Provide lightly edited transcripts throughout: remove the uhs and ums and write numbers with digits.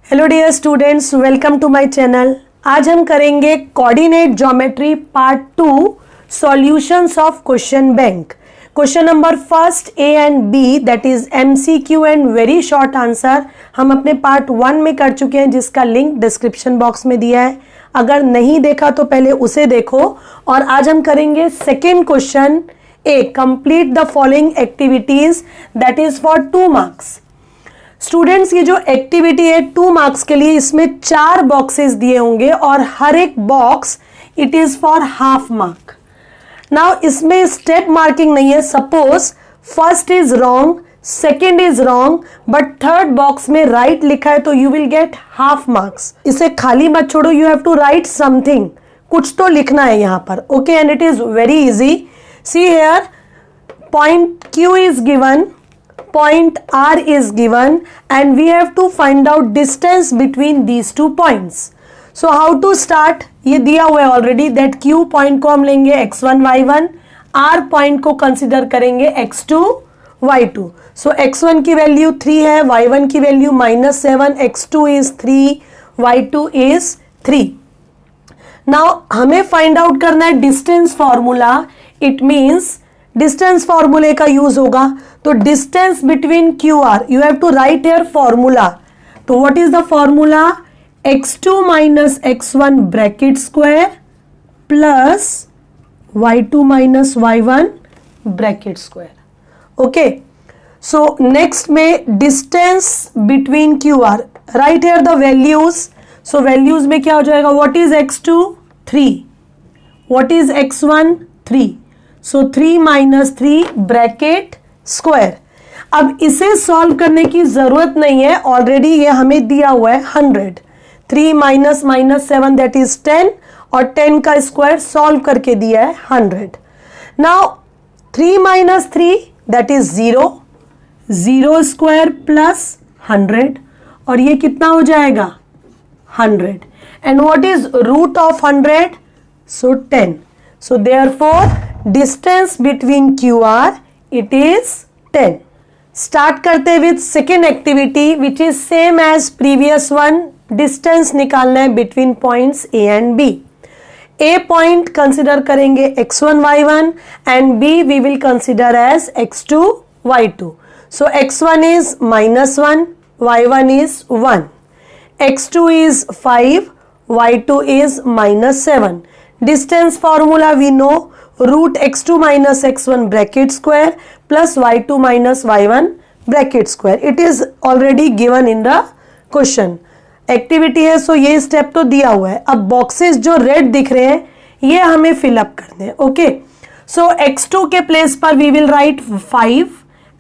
Hello dear students, welcome to my channel. आज हम करेंगे coordinate geometry part 2 solutions of question bank. Question number first A and B, that is MCQ and very short answer, हम अपने part 1 में कर चुके हैं, जिसका लिंक डिस्क्रिप्शन बॉक्स में दिया है। अगर नहीं देखा तो पहले उसे देखो। और आज हम करेंगे second question A, complete the following activities, that is for 2 marks. Students, ये जो एक्टिविटी है 2 मार्क्स के लिए, इसमें 4 बॉक्सेस दिए होंगे और हर एक box it is for half mark. Now इसमें स्टेप मार्किंग नहीं है। Suppose first is wrong, second is wrong, but third box में राइट लिखा है तो you will get half marks. इसे खाली मत छोड़ो, you have to write something, कुछ तो लिखना है यहां पर। Okay, and it is very easy. See here, point Q is given, point R is given, and we have to find out distance between these 2 points. So how to start? ये दिया हुआ है ऑलरेडी, दैट Q पॉइंट को हम लेंगे x1 y1, R point को consider करेंगे x2 y2. So x1 की वैल्यू 3 है, y1 की value -7, x2 is 3, y2 is 3. Now हमें फाइंड आउट करना है distance formula. It means distance फॉर्मूले का यूज होगा। तो distance between Q R, you have to write here formula. तो what is the formula? x2 minus x1 bracket square plus y2 minus y1 bracket square. Okay, so next में distance between Q R, write here the values. So values में क्या हो जाएगा? What is x2? 3. What is x1? 3. So 3 minus 3 bracket square. अब इसे solve करने की जरूरत नहीं है, ऑलरेडी ये हमें दिया हुआ है 100। 3 माइनस -7 दैट इज 10, और 10 का स्क्वायर सॉल्व करके दिया है 100। Now 3 minus 3 that is 0, 0 square plus 100, और ये कितना हो जाएगा? 100. And what is root of 100? So 10. So therefore distance between QR it is 10. Start करते with second activity which is same as previous one. Distance निकालना है between points A and B. A point consider करेंगे x1 y1 and B we will consider as x2 y2. So x1 is -1, y1 is 1, x2 is 5, y2 is -7. Distance formula we know, root x2 minus x1 bracket square plus y2 minus y1 bracket square. It is already given in the question. Activity है, सो ये step तो दिया हुआ है। अब boxes जो red दिख रहे हैं ये हमें फिलअप करने हैं। ओके, सो x2 के प्लेस पर we will write 5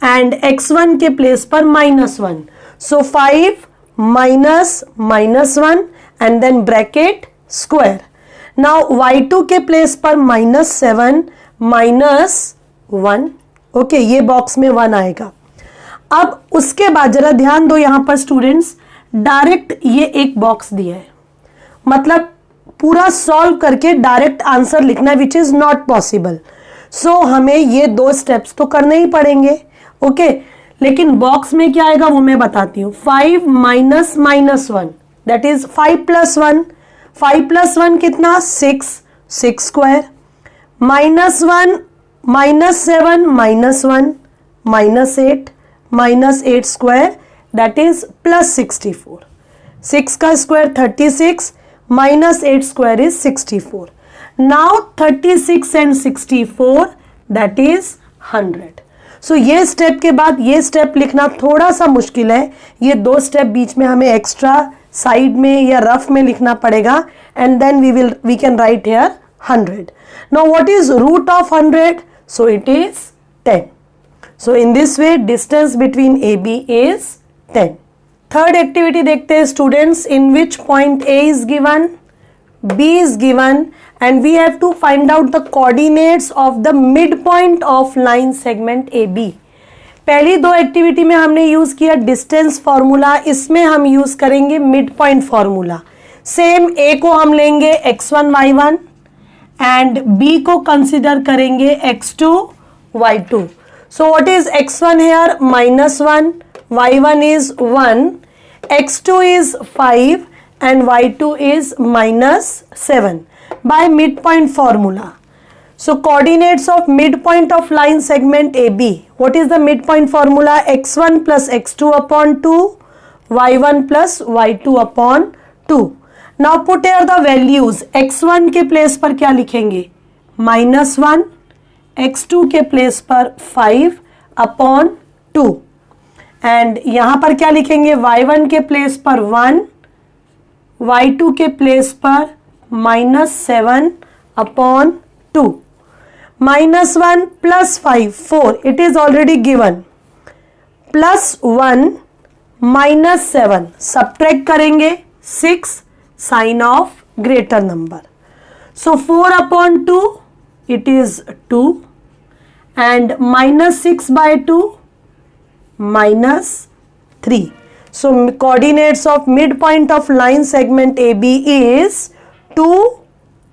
and x1 के प्लेस पर -1. So 5 minus -1 and then bracket square. Now y2 के प्लेस पर -7 -1. ओके, ये बॉक्स में 1 आएगा। अब उसके बाद जरा ध्यान दो यहां पर स्टूडेंट्स, डायरेक्ट ये एक बॉक्स दिया है, मतलब पूरा सॉल्व करके डायरेक्ट आंसर लिखना है, विच इज नॉट पॉसिबल। सो हमें ये 2 स्टेप्स तो करने ही पड़ेंगे। ओके, लेकिन बॉक्स में क्या आएगा वो मैं बताती हूँ। 5 minus -1 that is 5 plus 1, 5 plus 1 कितना? 6, 6 स्क्वायर, -1 -7 -1 -8 -8 स्क्वायर दैट इज +64. 6 का square 36, -8 square is 64. Now 36 and 64 that is 100. सो ये स्टेप के बाद ये स्टेप लिखना थोड़ा सा मुश्किल है। ये 2 स्टेप बीच में हमें एक्स्ट्रा साइड में या रफ में लिखना पड़ेगा, and then we can write here 100. Now what is root of 100? So it is 10. So in this way distance between AB is 10. Third activity देखते हैं students, in which point A is given, B is given, and we have to find out the coordinates of the midpoint of line segment AB. पहली 2 activity में हमने use किया distance formula, इसमें हम use करेंगे mid point formula. Same A को हम लेंगे x1 y1 एंड B को कंसिडर करेंगे x2 y2. So what is x1 here? -1, y1 is 1, x2 is 5 and y2 is -7 by midpoint formula. So coordinates of midpoint of line segment AB. What is the midpoint formula? x1 plus x2 upon 2, y1 plus y2 upon 2. Now put here the values. x1 के place पर क्या लिखेंगे? -1, x2 के place पर 5 upon 2 and यहाँ पर क्या लिखेंगे? y1 के प्लेस पर 1, y2 के प्लेस पर -7 upon 2. -1 plus 5, 4, it is already given. +1 -7, subtract करेंगे 6, sign of greater number. So 4 upon 2, it is 2 and -6 by 2, -3. So coordinates of midpoint of line segment AB is 2,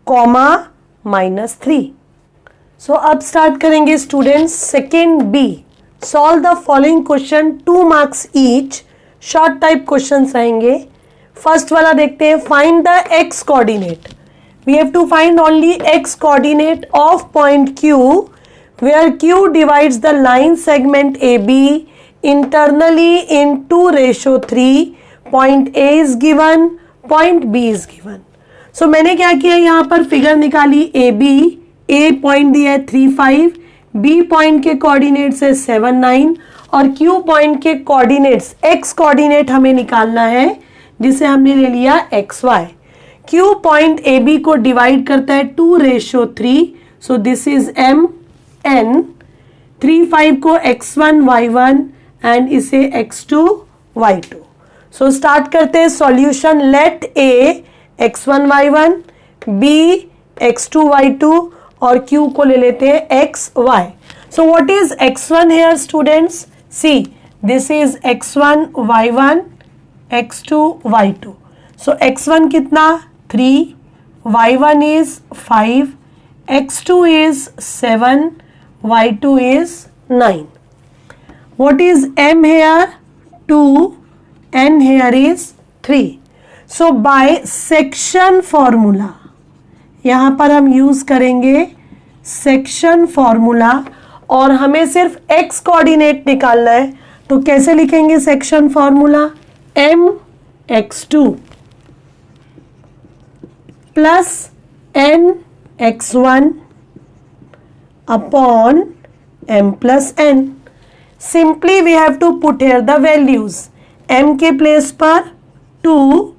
-3. So अब start करेंगे students. Second B, solve the following question, 2 marks each. Short type questions रहेंगे. First वाला देखते हैं. Find the x coordinate. We have to find only x coordinate of point Q where Q divides the line segment AB internally in 2:3. Point A is given, point B is given. So मैंने क्या किया, यहाँ पर figure निकाली. AB, A point दिया है 3, 5, B point के coordinates है 7, 9 और Q पॉइंट के कोऑर्डिनेट्स, X कोऑर्डिनेट हमें निकालना है जिसे हमने ले लिया XY. Q पॉइंट AB को डिवाइड करता है 2:3. So this is MN. 3, 5 को X1, Y1 एंड इसे X2, Y2. सो स्टार्ट करते हैं solution. Late A X1, Y1, B X2, Y2 और Q को ले लेते हैं XY. So what is X1 here students? See, this is X1, Y1, X2, Y2. So X1 कितना? 3, Y1 is 5, X2 is 7, Y2 is 9. What is M here? 2, N here is 3. So by section formula, यहाँ पर हम use करेंगे section formula और हमें सिर्फ x coordinate निकालना है. तो कैसे लिखेंगे section formula? m x2 plus n x1 upon m plus n. Simply we have to put here the values. m के प्लेस पर 2,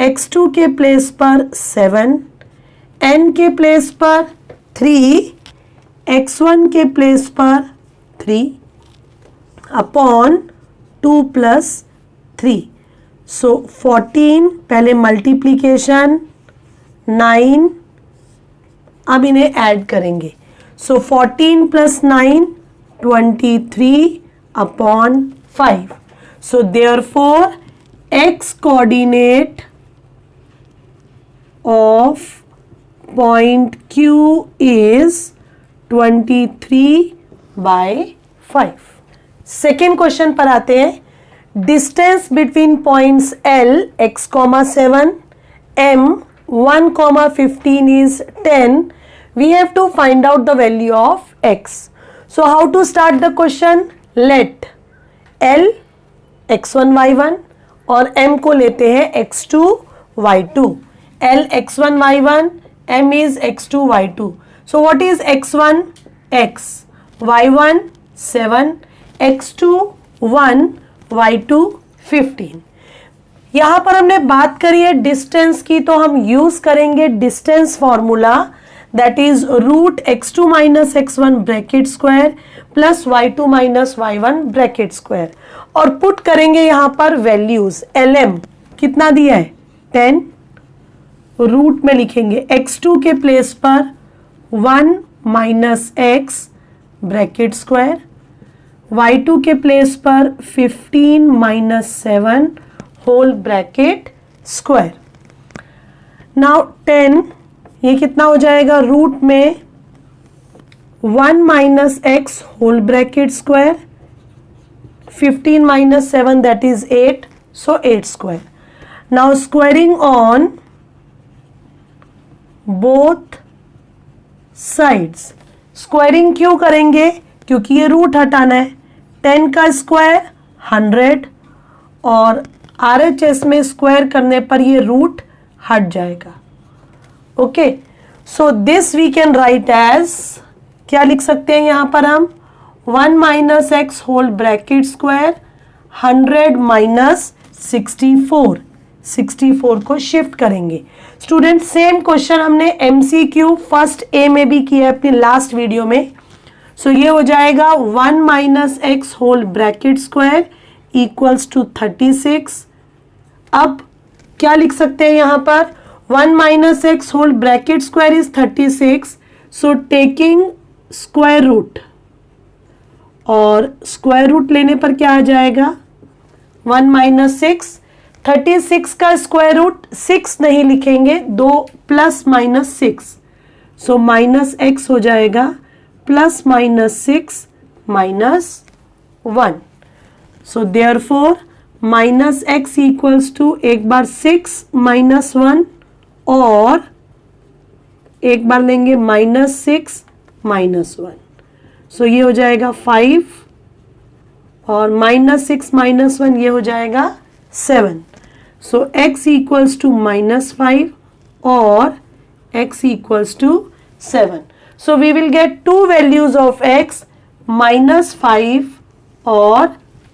x2 के प्लेस पर 7, n के प्लेस पर 3, x1 के प्लेस पर 3 अपॉन 2 प्लस 3. सो 14, पहले मल्टीप्लीकेशन 9, अब इन्हें ऐड करेंगे. सो 14 plus 9 23 upon 5. So therefore x coordinate of point Q is 23/5. Second question पर आते हैं. Distance between points L x,7 M 1,15 is 10. We have to find out the value of x. So how to start the question? Let L x1 y1 और M को लेते हैं x2 y2. L x1 y1, M is x2 y2. So what is x1? X, y1 7, x2 1, y2 15. यहाँ पर हमने बात करी है डिस्टेंस की, तो हम यूज करेंगे distance formula. That is root x2 minus x1 bracket square plus y2 minus y1 bracket square और पुट करेंगे यहाँ पर वैल्यूज. lm कितना दिया है? 10. रूट में लिखेंगे x2 के प्लेस पर 1 minus x bracket square, y2 के प्लेस पर 15 minus 7 whole bracket square. Now 10, ये कितना हो जाएगा? रूट में 1 minus x whole bracket square, 15 minus 7 that is 8 so 8 square. Now squaring on both sides. स्क्वायरिंग क्यों करेंगे? क्योंकि ये रूट हटाना है. 10 का स्क्वायर 100 और RHS में स्क्वायर करने पर ये रूट हट जाएगा. Okay, so this we can write as, क्या लिख सकते हैं यहां पर हम? 1 minus x whole bracket square 100 minus 64 को शिफ्ट करेंगे. स्टूडेंट सेम क्वेश्चन हमने MCQ फर्स्ट ए में भी किया है अपनी लास्ट वीडियो में. सो ये हो जाएगा 1 minus x whole bracket square equals to 36. अब क्या लिख सकते हैं यहां पर? 1 minus x whole bracket square is 36. So taking square root, और स्क्वायर रूट लेने पर क्या आ जाएगा? 1 माइनस 6. 36 का स्क्वायर रूट 6 नहीं लिखेंगे, 2 plus minus 6. So minus x हो जाएगा plus minus 6 minus 1. So therefore minus x equals to एक बार 6 माइनस 1 और एक बार लेंगे माइनस 6 माइनस 1. सो ये हो जाएगा 5 और माइनस 6 माइनस 1 ये हो जाएगा 7. So x equals to minus 5 और x equals to 7. So we will get two values of x, minus 5 और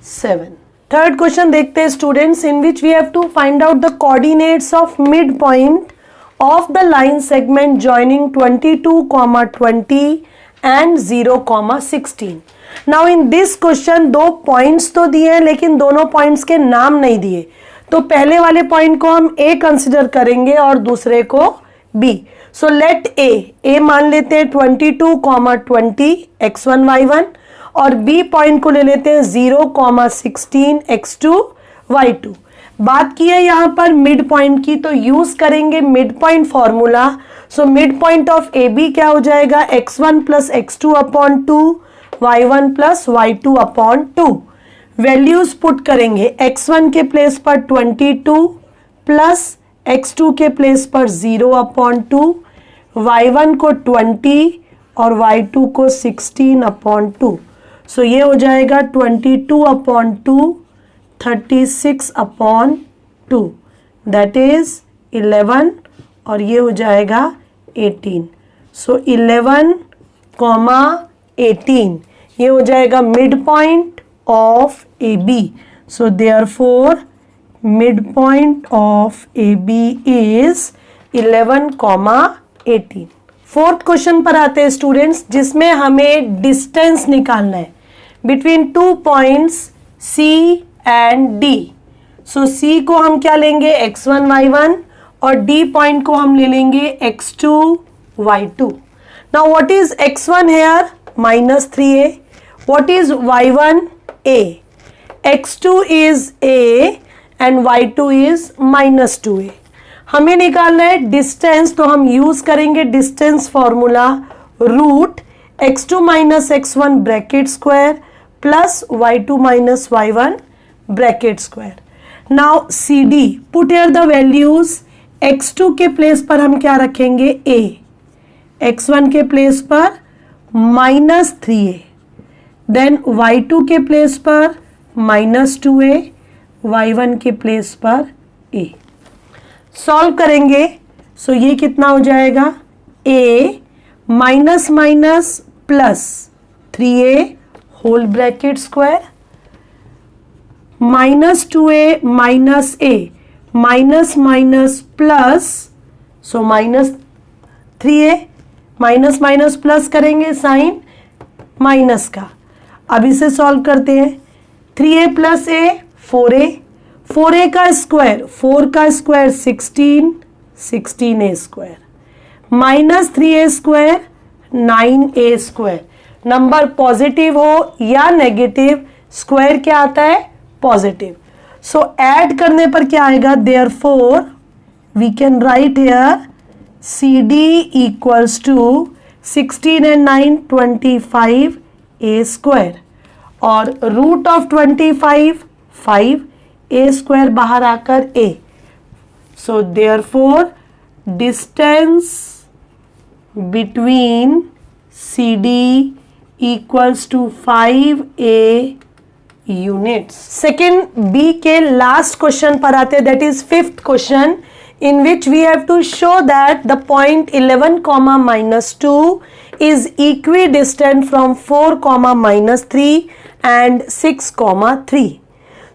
7. थर्ड क्वेश्चन देखते हैं students, in which we have to find out the coordinates of mid point of the line segment joining 22, 20 and 0, 16. Now in this question दो points तो दिए हैं लेकिन दोनों points के नाम नहीं दिए. तो पहले वाले पॉइंट को हम A कंसिडर करेंगे और दूसरे को B. सो लेट A मान लेते हैं 22, 20 x1 y1 और B पॉइंट को ले लेते हैं 0, 16 x2 y2. बात की है यहाँ पर मिड पॉइंट की, तो यूज करेंगे mid point formula. So mid point of AB क्या हो जाएगा? x1 plus x2 upon 2, y1 plus y2 upon 2. Values put करेंगे. x1 के प्लेस पर 22 प्लस x2 के प्लेस पर 0 अपॉन 2, y1 को 20 और y2 को 16 अपॉन 2. सो ये हो जाएगा 22 अपॉन 2, 36 अपॉन 2, दैट इज 11 और ये हो जाएगा 18. सो 11, 18 ये हो जाएगा mid point of AB. So therefore midpoint of AB is 11, 18. Fourth question पर आते हैं स्टूडेंट्स, जिसमें हमें डिस्टेंस निकालना है between two points C and D. So C को हम क्या लेंगे? x1 y1 और D पॉइंट को हम ले लेंगे x2 y2. Now what is x1 here? Minus 3a. What is y1? A. x2 is A and y2 is minus 2a. हमें निकालना है डिस्टेंस, तो हम यूज करेंगे distance formula, root x2 minus x1 bracket square plus y2 minus y1 bracket square. Now CD, put here the values. x2 के place पर हम क्या रखेंगे? A. x1 के प्लेस पर माइनस 3a. देन y2 के प्लेस पर माइनस 2a, y1 के प्लेस पर a. सॉल्व करेंगे. सो ये कितना हो जाएगा? a minus minus plus 3a whole bracket square minus 2a minus a minus minus plus, so minus 3a minus minus plus करेंगे साइन माइनस का. अब इसे सॉल्व करते हैं. 3a plus a 4a, 4a का स्क्वायर 4 का square 16, 16a square minus 3a square 9a square. Number positive हो या नेगेटिव, स्क्वायर क्या आता है? पॉजिटिव. सो ऐड करने पर क्या आएगा? Therefore we can write here CD equals to 16 and 9 25 a square और रूट ऑफ 25 5, ए स्क्वायर बाहर आकर A, so therefore distance between C D equals to 5a units. Second B के लास्ट क्वेश्चन पर आते, that is fifth question, in which we have to show that the point 11 comma minus 2 is equidistant from 4 comma minus 3 and 6 comma 3।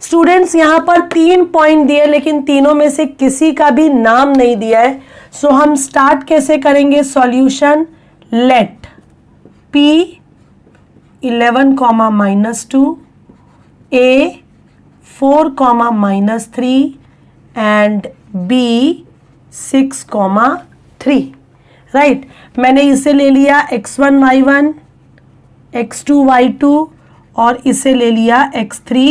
Students यहाँ पर 3 point दिए लेकिन तीनों में से किसी का भी नाम नहीं दिया है, सो हम स्टार्ट कैसे करेंगे solution. Let P 11 comma minus 2, A 4 comma minus 3 and B 6 comma 3, right. मैंने इसे ले लिया x1 y1, x2 y2 और इसे ले लिया x3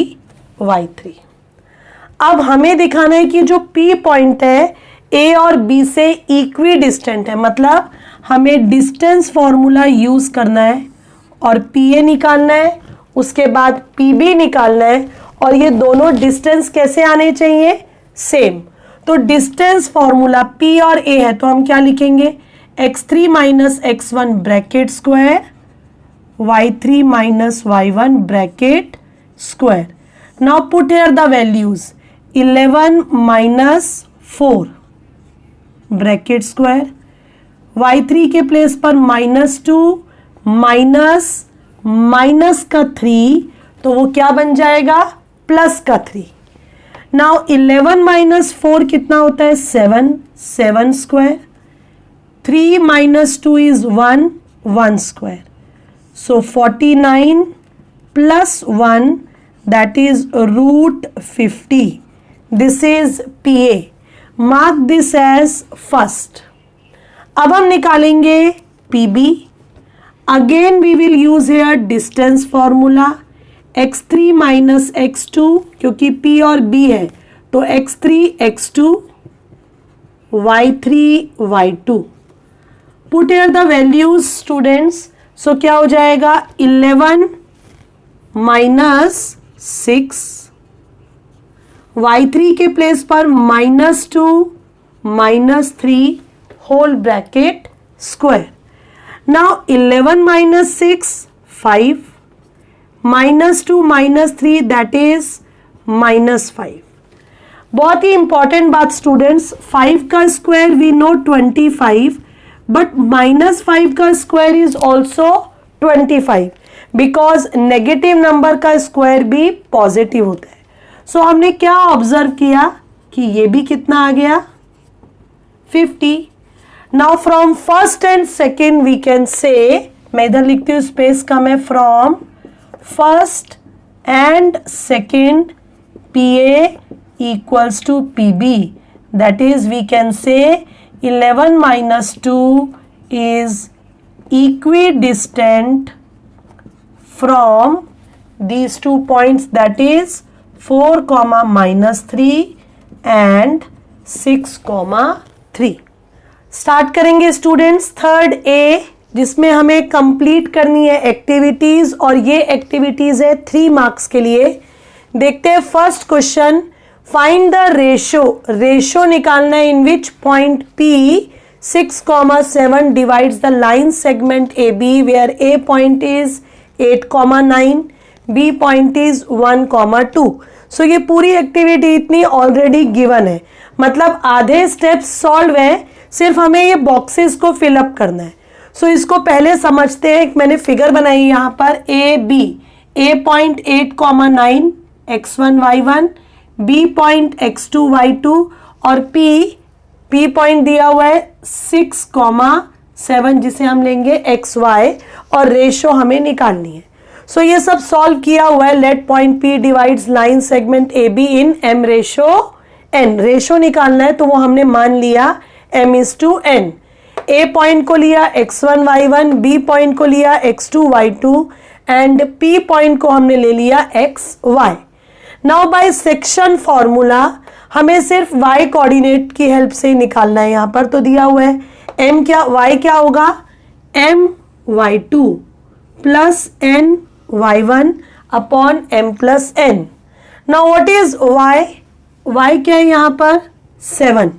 y3। अब हमें दिखाना है कि जो P पॉइंट है A और B से इक्वी डिस्टेंट है, मतलब हमें डिस्टेंस फॉर्मूला यूज करना है और PA निकालना है, उसके बाद PB निकालना है, और ये दोनों डिस्टेंस कैसे आने चाहिए, सेम। तो डिस्टेंस फॉर्मूला P और A है तो हम क्या लिखेंगे, x3 minus x1 bracket square, y3 minus y1 bracket square. Now put here the values, 11 minus 4 bracket square, y3 के प्लेस पर -2 माइनस माइनस का 3, तो वो क्या बन जाएगा, प्लस का 3। नाउ 11 माइनस 4 कितना होता है, 7, 7 square, 3 minus 2 is 1, 1 square, so 49 plus 1 that is root 50। This is PA, mark this as first. अब हम निकालेंगे PB। Again we will use here distance formula, x3 minus x2, क्योंकि P और B है तो x3 x2 y3 y2। Put here the values students, so क्या हो जाएगा, 11 माइनस 6, y3 के प्लेस पर -2 minus 3 whole bracket square. Now 11 minus 6 5, -2 minus 3 that is -5। बहुत ही इंपॉर्टेंट बात स्टूडेंट्स, 5 का स्क्वायर वी नो 25, बट -5 का square is also 25 because negative number का स्क्वायर भी पॉजिटिव होता है। सो हमने क्या ऑब्जर्व किया कि ये भी कितना आ गया, 50। Now from first and second we can say, मैं इधर लिखती हूँ स्पेस कम है, from first and second PA equals to PB, that is we can say 11 minus 2 is equidistant from these 2 points, that is 4 comma minus 3 and 6 comma 3। Start करेंगे students third A, जिसमें हमें complete करनी है activities, और ये activities है 3 marks के लिए। देखते हैं first question, find the ratio निकालना है in which point P 6,7 divides the line segment AB where A point is 8,9, B point is 1,2। So ये पूरी एक्टिविटी इतनी ऑलरेडी गिवन है, मतलब आधे स्टेप्स सॉल्व है, सिर्फ हमें ये बॉक्सेस को फिलअप करना है। सो इसको पहले समझते हैं। मैंने फिगर बनाई यहाँ पर AB, A point 8,9 x1 y1, B point x2 y2 और P पॉइंट दिया हुआ है 6,7 जिसे हम लेंगे xy, और रेशो हमें निकालनी है। सो ये सब सॉल्व किया हुआ है। Let point P divides line segment AB इन M रेशो N। रेशो निकालना है तो वो हमने मान लिया M/N। A पॉइंट को लिया x1 y1, B पॉइंट को लिया x2 y2 and P point को हमने ले लिया xy। Now by section formula हमें सिर्फ y कोऑर्डिनेट की हेल्प से निकालना है। यहाँ पर तो दिया हुआ है m क्या, y क्या होगा, m y2 plus n y1 upon m plus n। Now what is y, y क्या है यहाँ पर 7,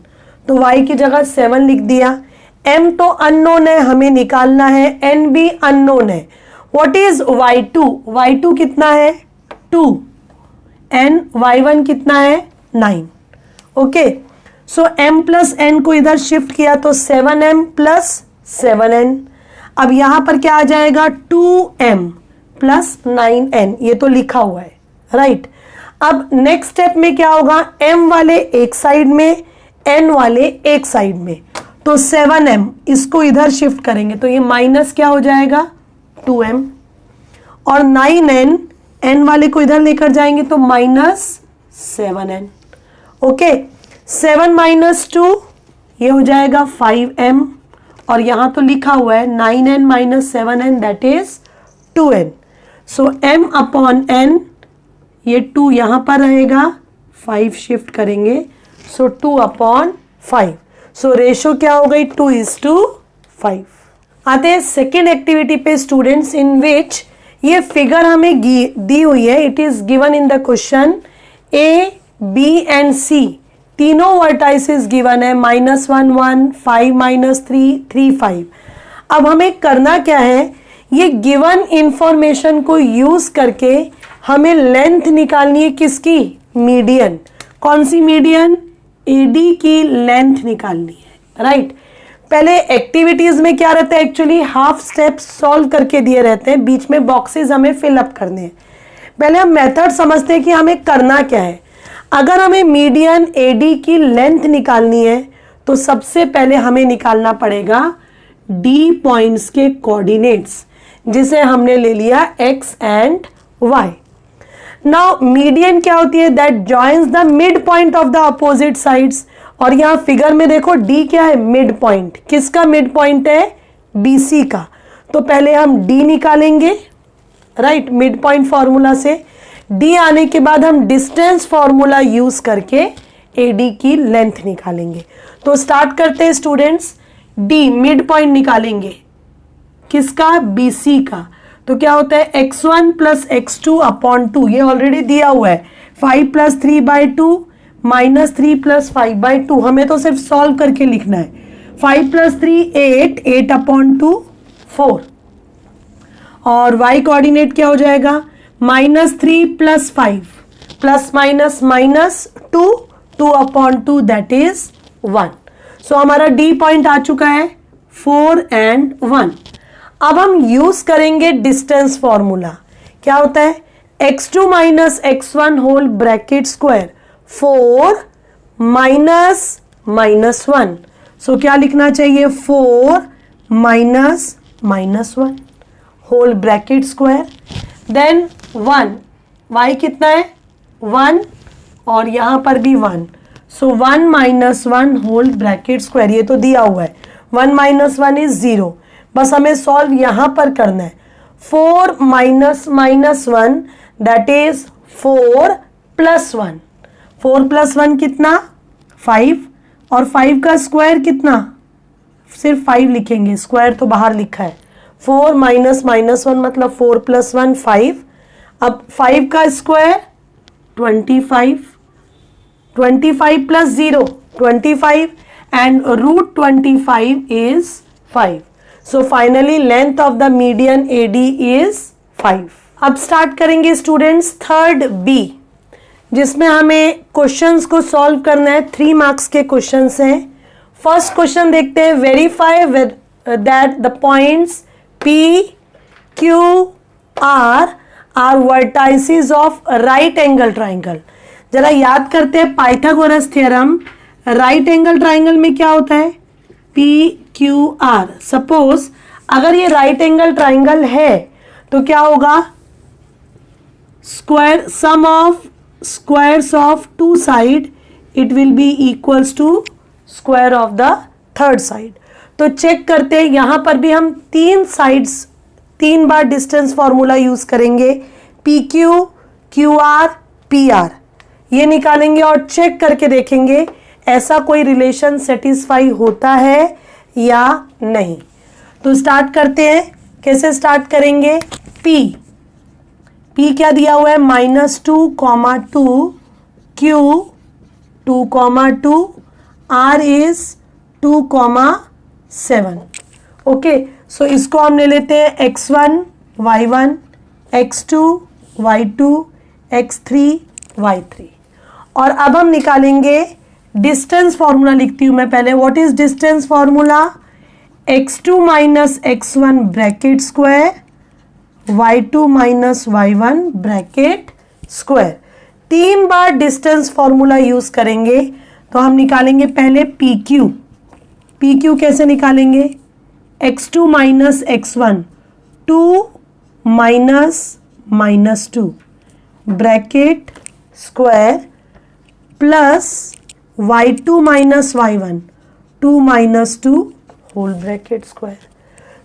तो y की जगह 7 लिख दिया। m तो अननोन है, हमें निकालना है, n भी अननोन है। What is y2? y2 कितना है 2, n y1 कितना है 9। ओके, सो m प्लस n को इधर शिफ्ट किया तो 7m प्लस 7n। अब यहां पर क्या आ जाएगा 2m प्लस 9n, ये तो लिखा हुआ है, राइट। अब नेक्स्ट स्टेप में क्या होगा, m वाले एक साइड में, n वाले एक साइड में, तो 7m इसको इधर शिफ्ट करेंगे तो ये माइनस क्या हो जाएगा 2m, और 9n n वाले को इधर लेकर जाएंगे तो माइनस 7n। ओके, 7 माइनस 2 ये हो जाएगा 5m, और यहां तो लिखा हुआ है 9n minus 7n that is 2n। So m upon n, ये 2 यहां पर रहेगा, 5 शिफ्ट करेंगे, सो 2 अपॉन 5। सो रेशो क्या हो गई 2:5। आते हैं सेकेंड एक्टिविटी पे स्टूडेंट्स, इन विच ये फिगर हमें दी हुई है। It is given in the question A B and C, तीनों वर्टाइसेस गिवन है, -1 1, 5 -3 3 5। अब हमें करना क्या है, ये गिवन इंफॉर्मेशन को यूज करके हमें लेंथ निकालनी है, किसकी, मीडियन। कौन सी मीडियन, एडी की लेंथ निकालनी है, राइट। पहले एक्टिविटीज में क्या रहता है, एक्चुअली हाफ स्टेप सॉल्व करके दिए रहते हैं, बीच में बॉक्सेस हमें फिलअप करने हैं। पहले हम मेथड समझते हैं कि हमें करना क्या है। अगर हमें मीडियन एडी की लेंथ निकालनी है तो सबसे पहले हमें निकालना पड़ेगा डी पॉइंट्स के कोऑर्डिनेट्स, जिसे हमने ले लिया x and y। Now median क्या होती है, that joins the mid point of the opposite sides, और यहां फिगर में देखो d क्या है, मिड पॉइंट। किसका मिड पॉइंट है, BC का। तो पहले हम d निकालेंगे, राइट, मिड पॉइंट फॉर्मूला से। d आने के बाद हम डिस्टेंस फॉर्मूला यूज करके AD की लेंथ निकालेंगे। तो स्टार्ट करते हैं स्टूडेंट्स, d मिड पॉइंट निकालेंगे, किसका, BC का। तो क्या होता है x1 प्लस x2 अपॉन 2, ये ऑलरेडी दिया हुआ है, 5 प्लस 3/2 माइनस 3 प्लस 5/2, हमें तो सिर्फ सॉल्व करके लिखना है। 5 प्लस 3 8, 8 अपॉन 2 4, और y कोऑर्डिनेट क्या हो जाएगा, -3 plus 5 plus minus minus 2, 2 upon 2 that is 1। सो हमारा d पॉइंट आ चुका है 4 एंड 1। अब हम यूज करेंगे डिस्टेंस फॉर्मूला। क्या होता है, x2 minus x1 whole bracket square 4 minus -1। So क्या लिखना चाहिए, 4 minus -1 whole bracket square, then 1, y कितना है 1, और यहां पर भी 1, सो 1 माइनस 1 होल ब्रैकेट स्क्वायर, ये तो दिया हुआ है, 1 माइनस 1 इज 0, बस हमें सॉल्व यहां पर करना है। 4 minus -1 that is 4 plus 1, 4 plus 1 कितना 5, और 5 का स्क्वायर कितना, सिर्फ 5 लिखेंगे, स्क्वायर तो बाहर लिखा है। 4 माइनस -1 मतलब 4 प्लस 1 5, अब 5 का square 25, 25 plus 0 25, and root 25 is 5। So finally length of the median AD is 5। अब स्टार्ट करेंगे स्टूडेंट्स थर्ड B, जिसमें हमें क्वेश्चंस को सॉल्व करना है। 3 मार्क्स के क्वेश्चंस हैं। फर्स्ट क्वेश्चन देखते हैं, verify that the points P, Q, R are vertices of right angle triangle. जरा याद करते हैं Pythagoras theorem, right angle triangle में क्या होता है, PQR। सपोज अगर ये राइट एंगल ट्राइंगल है तो क्या होगा, square sum of squares of 2 side it will be equals to square of the third side. तो चेक करते हैं, यहां पर भी हम 3 साइड्स 3 बार डिस्टेंस फॉर्मूला यूज करेंगे, PQ, QR, PR ये निकालेंगे और चेक करके देखेंगे ऐसा कोई रिलेशन सेटिस्फाई होता है या नहीं। तो स्टार्ट करते हैं, कैसे स्टार्ट करेंगे, P क्या दिया हुआ है, -2, 2 Q 2, r is 2, 7. ओके, सो इसको हम ले लेते हैं x1 y1, x2 y2, x3 y3। और अब हम निकालेंगे डिस्टेंस फॉर्मूला। लिखती हूं मैं पहले। What is distance formula? x2 minus x1 bracket square, y2 minus y1 bracket square. 3 बार डिस्टेंस फॉर्मूला यूज करेंगे। तो हम निकालेंगे पहले PQ। PQ कैसे निकालेंगे? x2 minus x1, 2 minus 2 bracket square plus y2 minus y1, 2 minus 2 whole bracket square.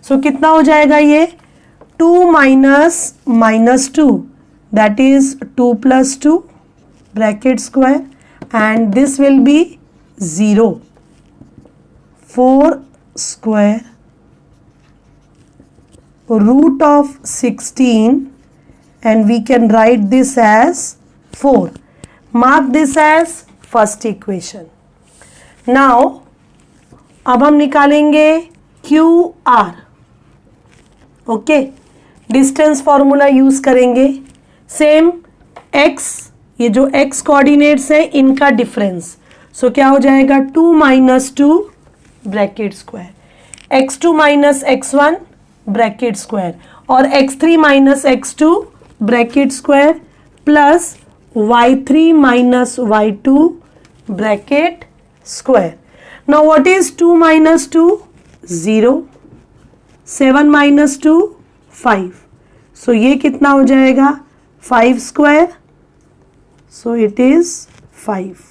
So कितना हो जाएगा ये? 2 minus 2, that is 2 plus 2 bracket square, and this will be 0, 4 square root of 16, and we can write this as 4. Mark this as first equation. Now अब हम निकालेंगे QR। Okay, distance formula use करेंगे। Same x, ये जो x coordinates है इनका difference. सो क्या हो जाएगा? 2 minus 2 bracket square, x2 minus x1 bracket square, और x3 minus x2 bracket square plus y3 minus y2 bracket square. Now what is 2 minus 2? 0, 7 minus 2 5। सो ये कितना हो जाएगा? 5 square. So it is 5.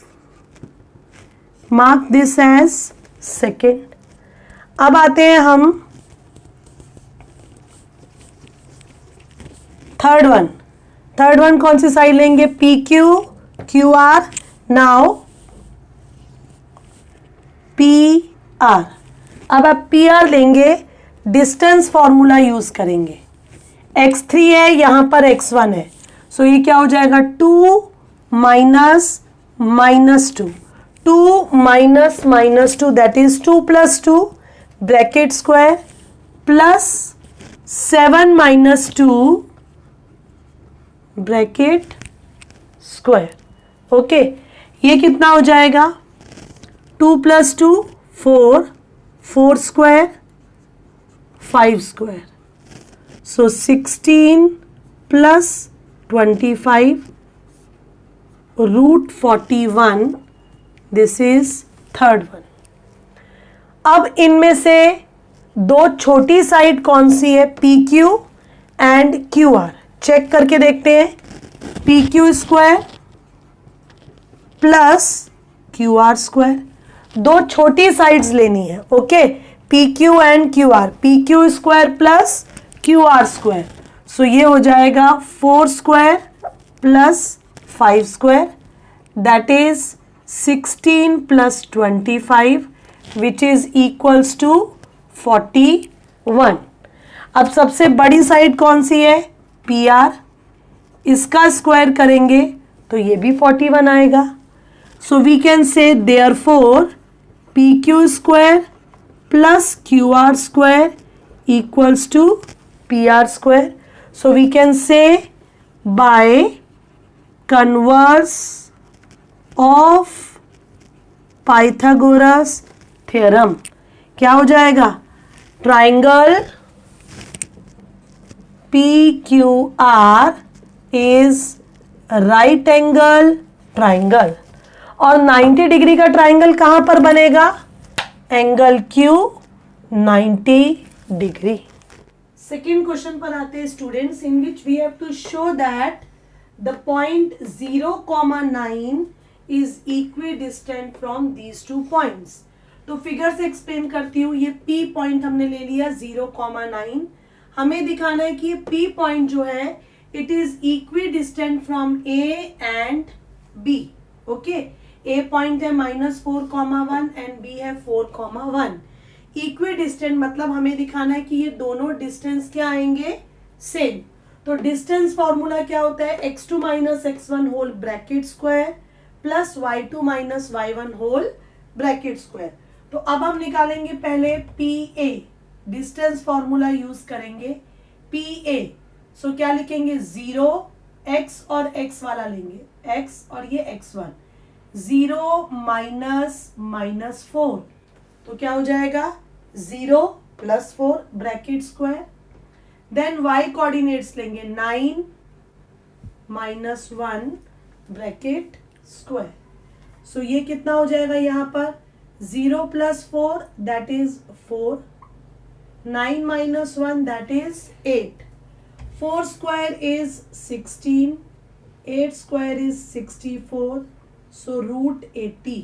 Mark this as second. अब आते हैं हम third one कौन सी साइड लेंगे? PQ, QR। Now PR। अब आप PR लेंगे, डिस्टेंस फॉर्मूला यूज करेंगे। x3 है, यहां पर x1 है। सो ये क्या हो जाएगा? 2 minus 2, 2 minus 2 that is 2 plus 2 bracket square plus 7 minus 2 bracket square. Okay, ये कितना हो जाएगा? 2 plus 2 4, 4 square 5 square. So 16 plus 25 root 41, this is third one. अब इनमें से दो छोटी साइड कौन सी है? PQ and QR। चेक करके देखते हैं। PQ square plus QR square, दो छोटी साइड्स लेनी है। Okay, PQ and QR, PQ square plus QR square. So ये हो जाएगा 4 square plus 5 square, that is 16 plus 25 which is equals to 41. अब सबसे बड़ी साइड कौन सी है? PR। इसका स्क्वायर करेंगे तो ये भी 41 आएगा। So we can say therefore PQ square plus QR square equals to PR square. So we can say by converse of Pythagoras theorem क्या हो जाएगा? Triangle PQR is right angle triangle. और 90 डिग्री का ट्राइंगल कहां पर बनेगा? Angle Q 90 degree. Second question पर आते हैं students, in which we have to show that the point 0, 9 is equidistant from these two points। तो फिगर से एक्सप्लेन करती हूँ। ये P पॉइंट हमने ले लिया 0, 9। हमें दिखाना है कि ये P पॉइंट जो है it is equidistant from A and B। Okay, A point है -4, 1 एंड B है 4, 1। इक्विडिस्टेंट मतलब हमें दिखाना है कि ये दोनों डिस्टेंस क्या आएंगे? सेम। तो डिस्टेंस फॉर्मूला क्या होता है? x2 minus x1 whole bracket square plus y2 minus y1 whole bracket square. तो अब हम निकालेंगे पहले PA, डिस्टेंस फॉर्मूला यूज करेंगे PA। सो क्या लिखेंगे 0 x और x वाला लेंगे x और ये x1, 0 माइनस माइनस 4 तो क्या हो जाएगा 0 plus 4 bracket square. Then y coordinates लेंगे 9 माइनस 1 ब्रैकेट स्क्वायर। सो ये कितना हो जाएगा यहाँ पर 0 plus 4 that is 4, 9 minus 1 that is 8, 4 square is 16, 8 square is 64, so root 80।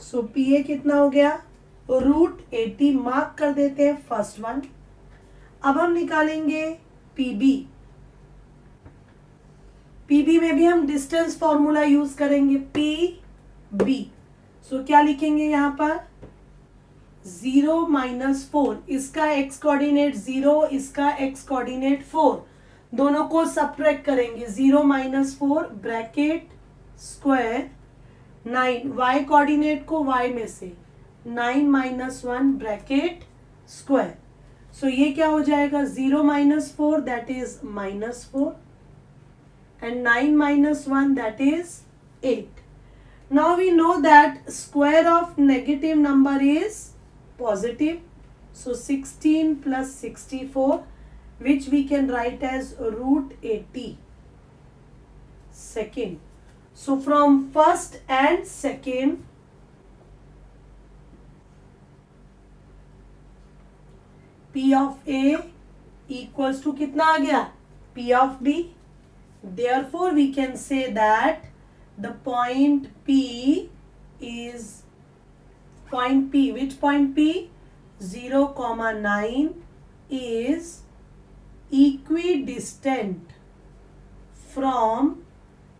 So PA कितना हो गया रूट 80, मार्क कर देते हैं फर्स्ट वन। अब हम निकालेंगे PB। PB में भी हम डिस्टेंस फॉर्मूला यूज करेंगे PB। सो क्या लिखेंगे यहाँ पर 0 माइनस 4, इसका x कोऑर्डिनेट 0, इसका x कोऑर्डिनेट 4, दोनों को सबट्रैक्ट करेंगे 0 minus 4 bracket square 9, y coordinate को y में से 9 माइनस 1 ब्रैकेट स्क्वायर। सो ये क्या हो जाएगा 0 minus 4 that is minus 4 and 9 minus 1 that is 8. Now we know that square of negative number is positive. So 16 plus 64 which we can write as root 80 second. So from first and second P of A equals to कितना आ गया P of B. Therefore, we can say that the point P is point P. Which point P? 0,9 is equidistant from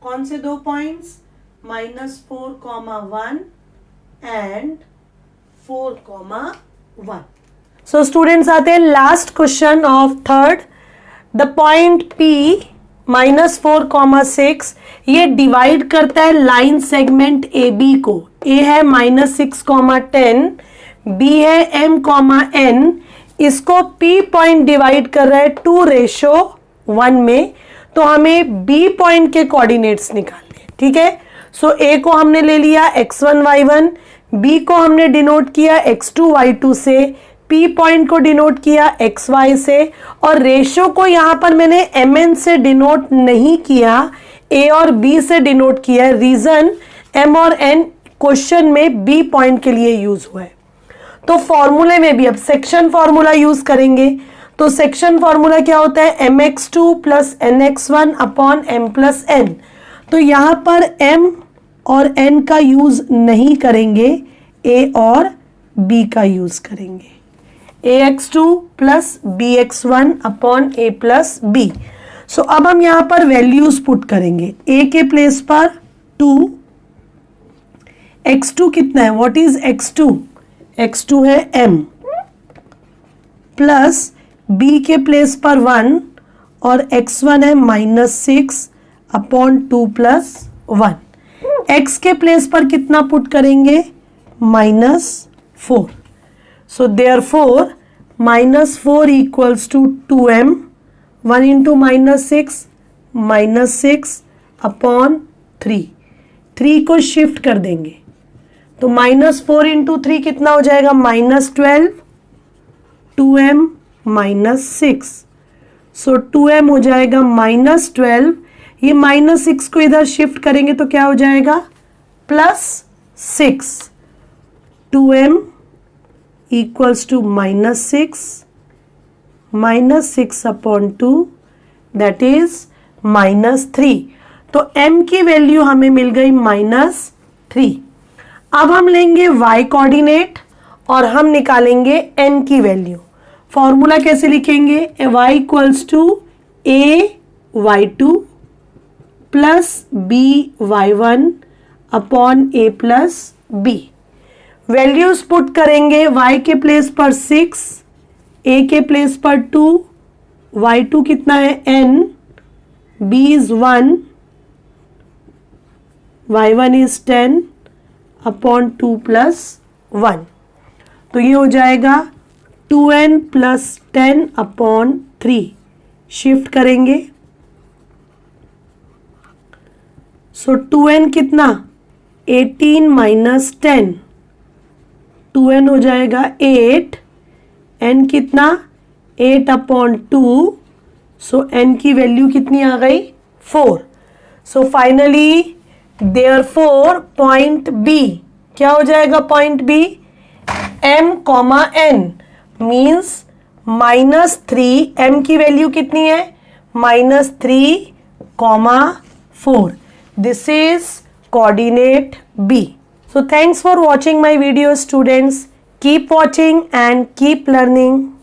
कौन से दो points -4,1 and 4,1. So students आते हैं last question of third. The point P -4,6 ये divide करता है line segment AB को। A है -6,10, B है M,N, इसको P पॉइंट डिवाइड कर रहा है 2:1 में। तो हमें B पॉइंट के कोऑर्डिनेट्स निकालने हैं, ठीक है। सो A को हमने ले लिया x1 y1, B को हमने डिनोट किया x2 y2 से, P पॉइंट को डिनोट किया एक्स वाई से, और रेशियो को यहां पर मैंने MN से डिनोट नहीं किया, A और B से डिनोट किया। रीजन M और N क्वेश्चन में B पॉइंट के लिए यूज हुआ है। तो फॉर्मूले में भी अब सेक्शन फॉर्मूला यूज करेंगे। तो सेक्शन फॉर्मूला क्या होता है mx2 plus nx1 upon m plus n। तो यहां पर m और n का यूज नहीं करेंगे, A और B का यूज करेंगे। ax2 plus bx1 upon a plus b। सो अब हम यहां पर वैल्यूज पुट करेंगे। a के प्लेस पर 2, x2 कितना है, व्हाट इज x2, x2 है m, प्लस b के प्लेस पर 1 और x1 है -6 अपॉन 2 प्लस 1। x के प्लेस पर कितना पुट करेंगे -4। So therefore -4 equals to 2m, 1 into -6 upon 3, 3 को शिफ्ट कर देंगे तो -4 into 3 कितना हो जाएगा -12, 2m -6। सो 2m हो जाएगा -12, ये -6 को इधर शिफ्ट करेंगे तो क्या हो जाएगा +6, 2m equals to -6 upon 2 that is -3। तो m की वैल्यू हमें मिल गई -3। अब हम लेंगे y कोऑर्डिनेट और हम निकालेंगे n की वैल्यू। फॉर्मूला कैसे लिखेंगे, y equals to ay2 plus by1 upon a plus b। Values put करेंगे, y के प्लेस पर 6, a के प्लेस पर 2, y2 कितना है n, b is 1, y1 is 10 upon 2 plus 1, तो ये हो जाएगा 2n प्लस 10 अपॉन 3. शिफ्ट करेंगे, सो 2n कितना 18 माइनस 10, 2n हो जाएगा 8, n कितना 8 अपॉन 2, सो n की वैल्यू कितनी आ गई 4. So finally therefore point B क्या हो जाएगा, point B m comma n means -3, m की वैल्यू कितनी है -3 comma 4. This is coordinate B. So thanks for watching my video, students. Keep watching and keep learning.